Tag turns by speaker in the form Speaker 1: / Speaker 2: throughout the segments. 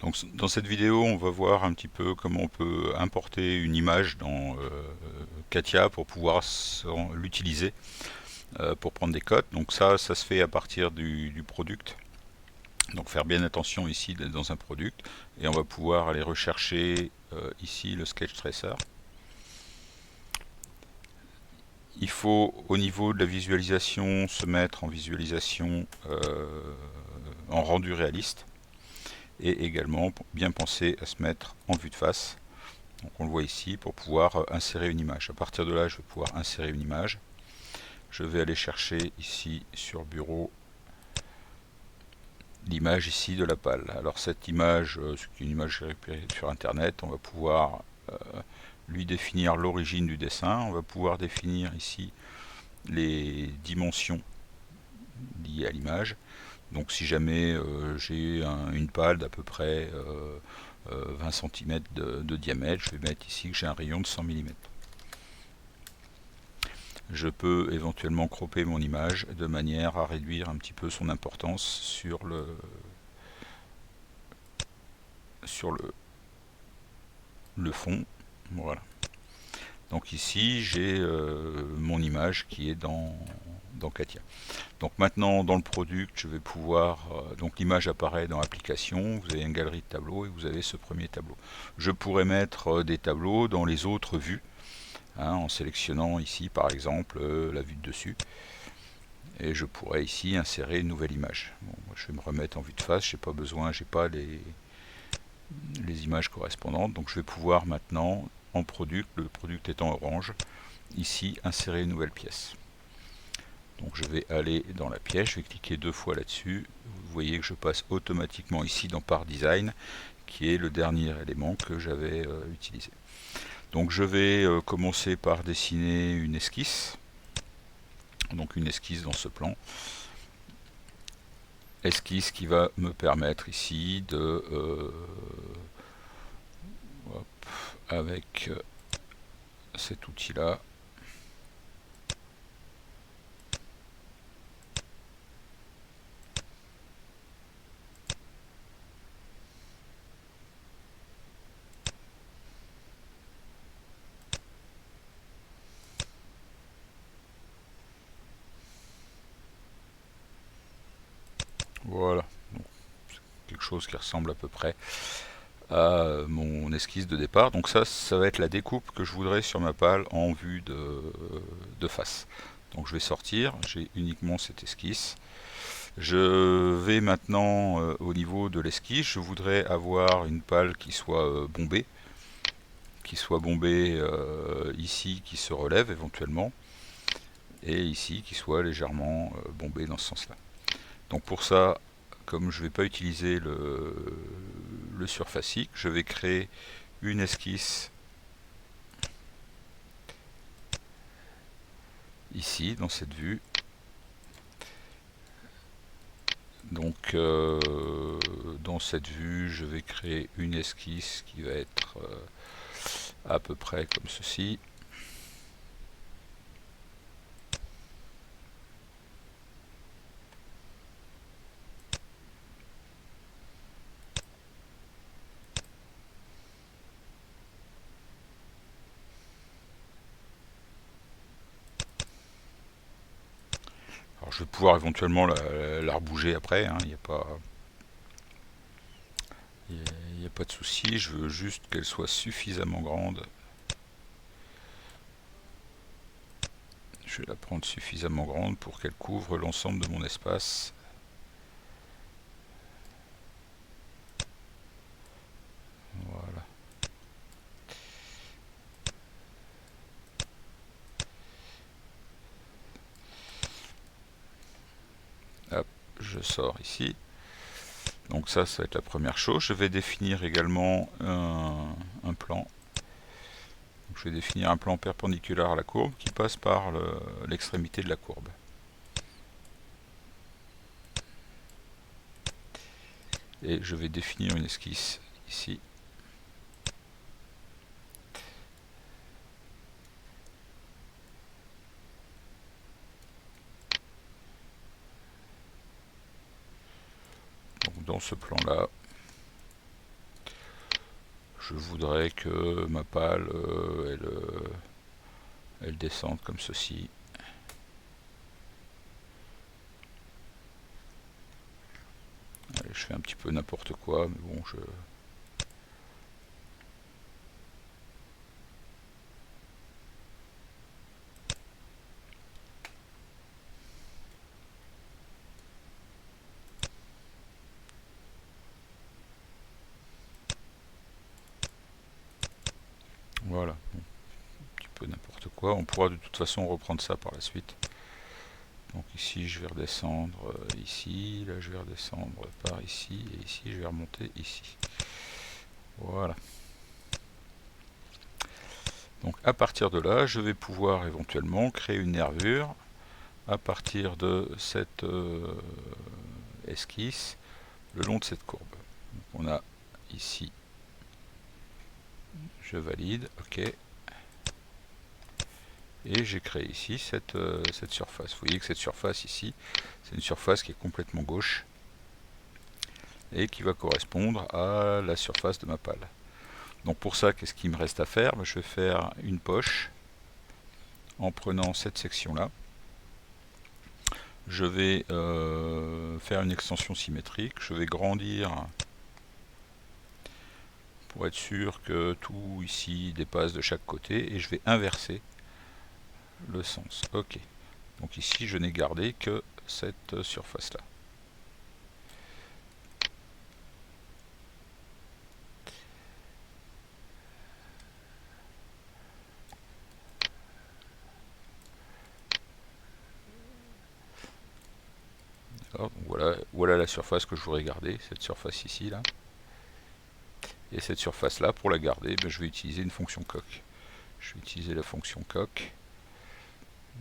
Speaker 1: Donc dans cette vidéo, on va voir un petit peu comment on peut importer une image dans CATIA pour pouvoir l'utiliser pour prendre des cotes. Donc ça se fait à partir du product. Donc faire bien attention ici d'être dans un product. Et on va pouvoir aller rechercher ici le sketch tracer. Il faut au niveau de la visualisation se mettre en visualisation en rendu réaliste. Et également bien penser à se mettre en vue de face. Donc on le voit ici pour pouvoir insérer une image. À partir de là, je vais pouvoir insérer une image. Je vais aller chercher ici sur bureau l'image ici de la pale. Alors cette image, c'est une image récupérée sur internet, on va pouvoir lui définir l'origine du dessin. On va pouvoir définir ici les dimensions liées à l'image. Donc si jamais j'ai une pale d'à peu près 20 cm de diamètre, je vais mettre ici que j'ai un rayon de 100 mm. Je peux éventuellement cropper mon image de manière à réduire un petit peu son importance sur le fond. Voilà. Donc ici j'ai mon image qui est dans CATIA. Donc maintenant dans le product, je vais pouvoir, donc l'image apparaît dans application, vous avez une galerie de tableaux et vous avez ce premier tableau. Je pourrais mettre des tableaux dans les autres vues, en sélectionnant ici par exemple la vue de dessus. Et je pourrais ici insérer une nouvelle image. Bon, moi, je vais me remettre en vue de face, j'ai pas besoin, j'ai pas les images correspondantes, donc je vais pouvoir maintenant en product, le product étant orange, ici insérer une nouvelle pièce. Donc je vais aller dans la pièce, je vais cliquer deux fois là-dessus, vous voyez que je passe automatiquement ici dans Part Design, qui est le dernier élément que j'avais utilisé. Donc je vais commencer par dessiner une esquisse, donc une esquisse dans ce plan. Esquisse qui va me permettre ici de avec cet outil là voilà, donc, quelque chose qui ressemble à peu près à mon esquisse de départ. Donc ça va être la découpe que je voudrais sur ma pale en vue de face. Donc je vais sortir, j'ai uniquement cette esquisse. Je vais maintenant au niveau de l'esquisse, je voudrais avoir une pale qui soit bombée, ici, qui se relève éventuellement, et ici qui soit légèrement bombée dans ce sens-là. Donc pour ça, comme je ne vais pas utiliser le surfacique, je vais créer une esquisse ici dans cette vue. Donc dans cette vue, je vais créer une esquisse qui va être à peu près comme ceci. Alors je vais pouvoir éventuellement la rebouger après, il n'y a pas de souci, je veux juste qu'elle soit suffisamment grande. Je vais la prendre suffisamment grande pour qu'elle couvre l'ensemble de mon espace. Voilà. Hop, je sors ici. Donc ça va être la première chose. Je vais définir également un plan. Donc je vais définir un plan perpendiculaire à la courbe qui passe par l'extrémité de la courbe. Et je vais définir une esquisse ici. Donc dans ce plan-là, voudrais que ma pale elle descende comme ceci. Allez, je fais un petit peu n'importe quoi, mais bon, voilà, bon, un petit peu n'importe quoi. On pourra de toute façon reprendre ça par la suite. Donc ici je vais redescendre ici, là je vais redescendre par ici, et ici je vais remonter ici. Voilà. Donc à partir de là, je vais pouvoir éventuellement créer une nervure à partir de cette esquisse le long de cette courbe. Donc on a ici, je valide, ok. Et j'ai créé ici cette surface. Vous voyez que cette surface ici, c'est une surface qui est complètement gauche et qui va correspondre à la surface de ma pale. Donc pour ça, qu'est-ce qu'il me reste à faire? Je vais faire une poche en prenant cette section-là. Je vais faire une extension symétrique. Je vais grandir pour être sûr que tout ici dépasse de chaque côté et je vais inverser le sens. Ok. Donc ici, je n'ai gardé que cette surface-là. Alors, voilà la surface que je voudrais garder, cette surface ici, là. Et cette surface-là, pour la garder, je vais utiliser une fonction coq. Je vais utiliser la fonction coq.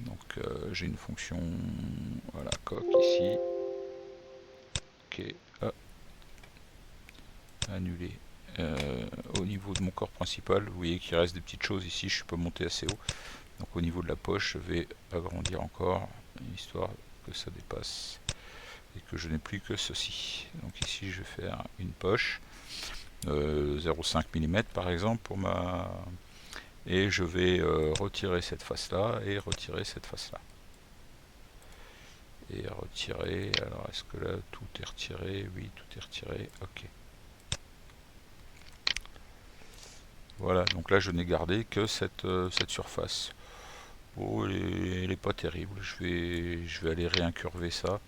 Speaker 1: Donc j'ai une fonction, voilà, coq ici. Ok, hop. Annuler. Au niveau de mon corps principal, vous voyez qu'il reste des petites choses ici, je ne suis pas monté assez haut. Donc au niveau de la poche, je vais agrandir encore, histoire que ça dépasse et que je n'ai plus que ceci. Donc ici je vais faire une poche 0,5 mm par exemple pour ma... Et je vais retirer cette face là et retirer cette face là. Et retirer, alors est-ce que là tout est retiré? Oui, tout est retiré, ok. Voilà, donc là je n'ai gardé que cette surface. Bon, elle n'est pas terrible, je vais aller réincurver ça.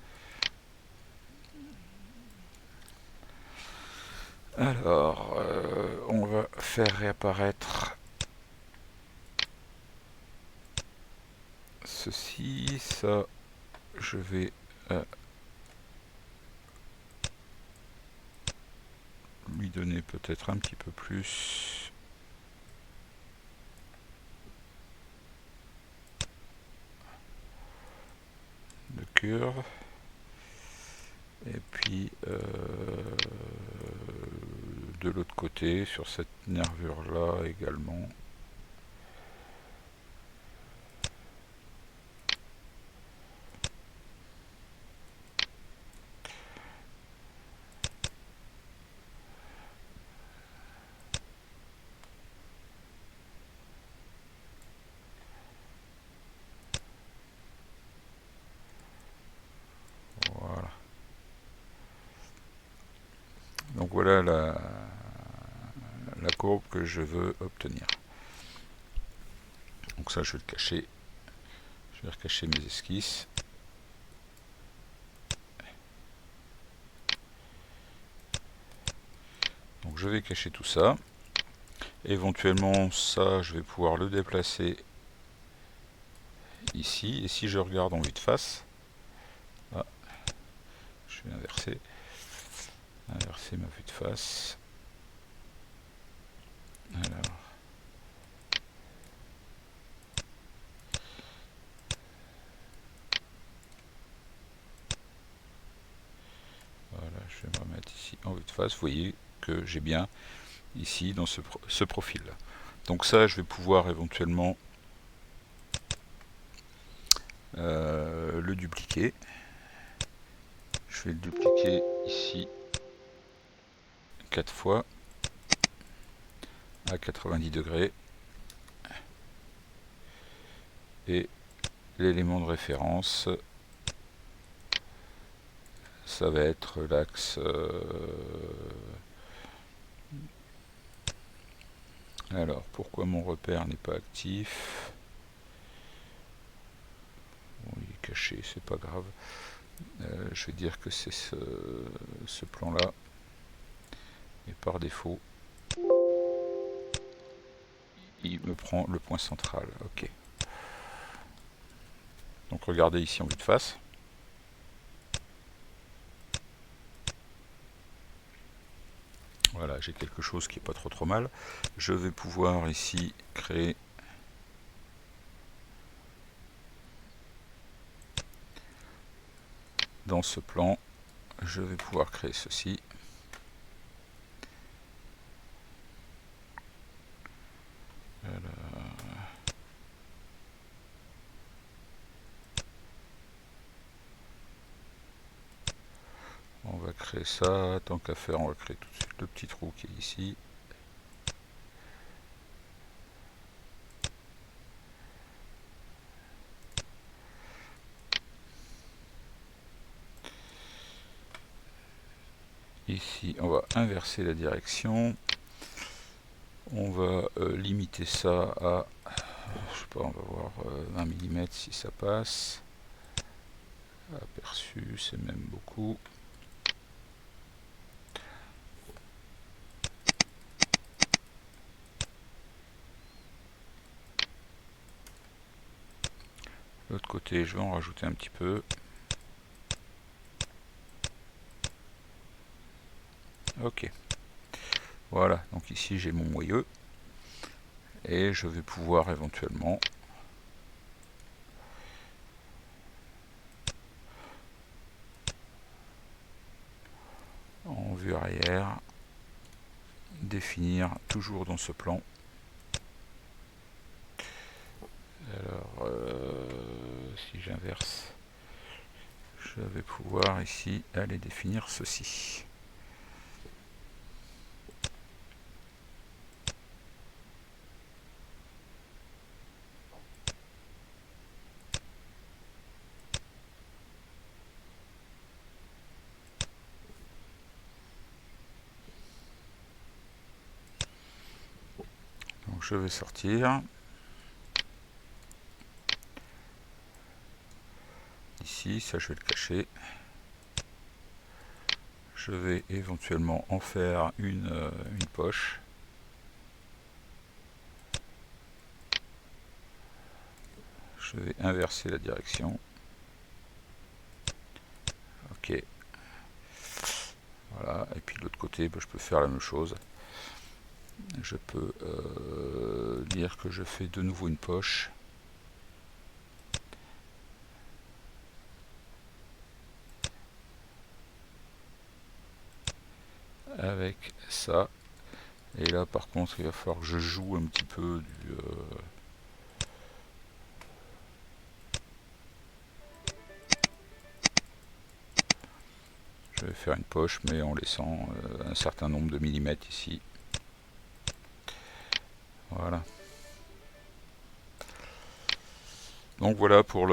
Speaker 1: Alors, on va faire réapparaître ceci, ça, je vais lui donner peut-être un petit peu plus de curve. Et puis de l'autre côté, sur cette nervure là également. Voilà. Donc voilà la courbe que je veux obtenir. Donc ça je vais le cacher. Je vais recacher mes esquisses. Donc je vais cacher tout ça. Éventuellement ça je vais pouvoir le déplacer ici. Et si je regarde en vue de face, ah, je vais inverser ma vue de face. Alors, voilà, je vais me remettre ici en vue de face. Vous voyez que j'ai bien ici dans ce profil là. Donc ça je vais pouvoir éventuellement le dupliquer. Je vais le dupliquer ici 4 fois à 90 degrés. Et l'élément de référence, ça va être l'axe. Alors, pourquoi mon repère n'est pas actif? Bon, il est caché, c'est pas grave. Je vais dire que c'est ce plan-là. Et par défaut, il me prend le point central. Ok. Donc regardez ici en vue de face. Voilà, j'ai quelque chose qui n'est pas trop mal. Je vais pouvoir ici créer dans ce plan, je vais pouvoir créer ceci. On va créer ça, tant qu'à faire, on va créer tout de suite le petit trou qui est ici. Ici, on va inverser la direction. On va limiter ça à, je sais pas, on va voir 20 mm si ça passe. Aperçu, c'est même beaucoup. L'autre côté, je vais en rajouter un petit peu. Ok. Voilà, donc ici j'ai mon moyeu. Et je vais pouvoir éventuellement en vue arrière définir toujours dans ce plan. Alors si j'inverse, je vais pouvoir ici aller définir ceci. Donc je vais sortir. Ici, ça je vais le cacher. Je vais éventuellement en faire une poche. Je vais inverser la direction. Ok. Voilà. Et puis de l'autre côté, je peux faire la même chose. Je peux dire que je fais de nouveau une poche. Avec ça. Et là par contre il va falloir que je joue un petit peu du... Je vais faire une poche mais en laissant un certain nombre de millimètres ici. Voilà. Donc voilà pour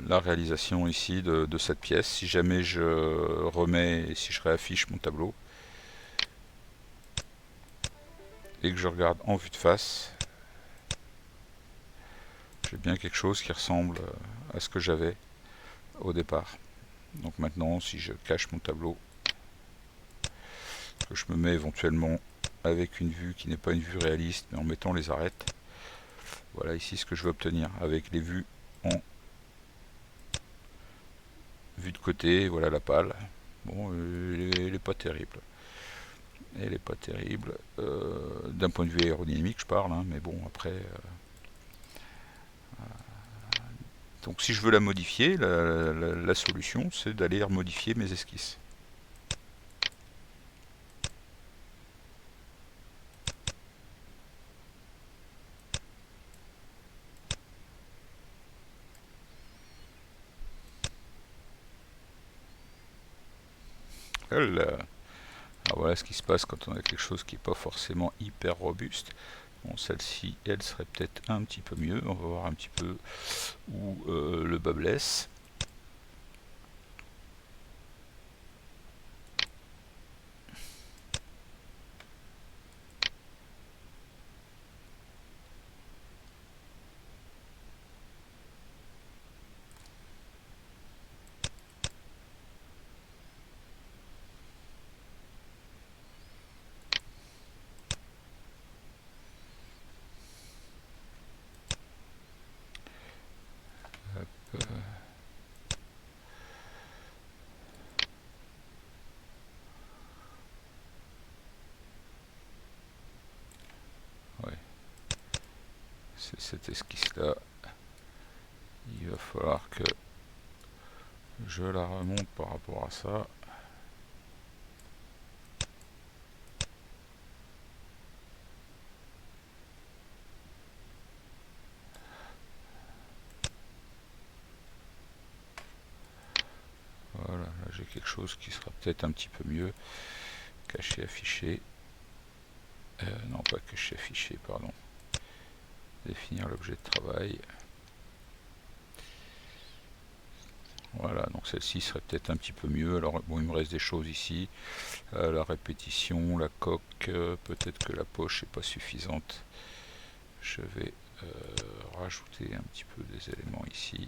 Speaker 1: la réalisation ici de cette pièce. Si jamais je remets, si je réaffiche mon tableau et que je regarde en vue de face, j'ai bien quelque chose qui ressemble à ce que j'avais au départ. Donc maintenant, si je cache mon tableau, que je me mets éventuellement avec une vue qui n'est pas une vue réaliste, mais en mettant les arêtes, voilà ici ce que je veux obtenir, avec les vues en vue de côté, voilà la pale. Bon, elle n'est pas terrible. Elle n'est pas terrible. D'un point de vue aérodynamique, je parle, hein, mais bon, après... donc si je veux la modifier, la solution, c'est d'aller remodifier mes esquisses. Voilà. Alors voilà ce qui se passe quand on a quelque chose qui n'est pas forcément hyper robuste. Bon, celle-ci, elle serait peut-être un petit peu mieux. On va voir un petit peu où le bas blesse. Ouais. C'est cette esquisse-là. Il va falloir que je la remonte par rapport à ça. Voilà, là j'ai quelque chose qui sera peut-être un petit peu mieux. Caché, affiché. Non, pas caché, affiché, pardon. Définir l'objet de travail. Voilà, donc celle-ci serait peut-être un petit peu mieux. Alors bon, il me reste des choses ici. La répétition, la coque, peut-être que la poche n'est pas suffisante. Je vais rajouter un petit peu des éléments ici.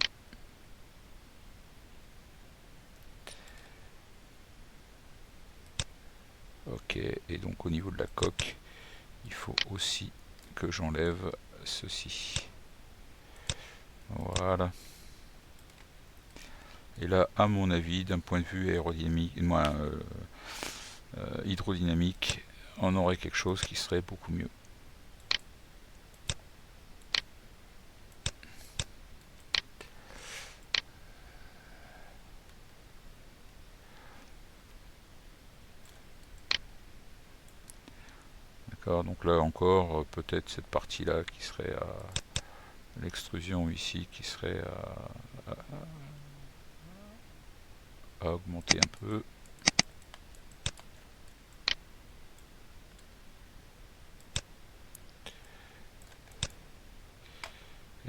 Speaker 1: Ok, et donc au niveau de la coque, il faut aussi que j'enlève ceci. Voilà. Et là, à mon avis, d'un point de vue aérodynamique, hydrodynamique, on aurait quelque chose qui serait beaucoup mieux. D'accord, donc là encore, peut-être cette partie-là qui serait à l'extrusion ici, qui serait à augmenter un peu.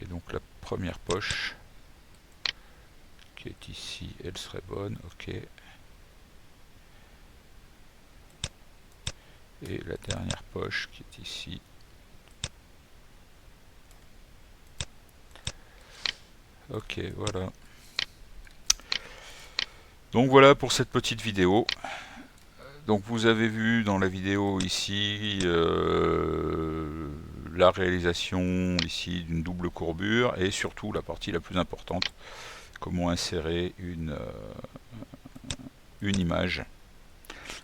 Speaker 1: Et donc la première poche qui est ici, elle serait bonne, ok. Et la dernière poche qui est ici. Ok, voilà. Donc voilà pour cette petite vidéo. Donc vous avez vu dans la vidéo ici la réalisation ici d'une double courbure et surtout la partie la plus importante, comment insérer une image.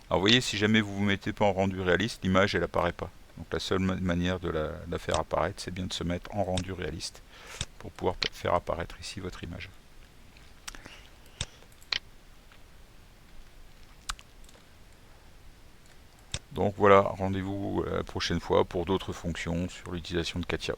Speaker 1: Alors vous voyez, si jamais vous ne vous mettez pas en rendu réaliste, l'image elle apparaît pas. Donc la seule manière de la faire apparaître, c'est bien de se mettre en rendu réaliste pour pouvoir faire apparaître ici votre image. Donc voilà, rendez-vous la prochaine fois pour d'autres fonctions sur l'utilisation de CATIA.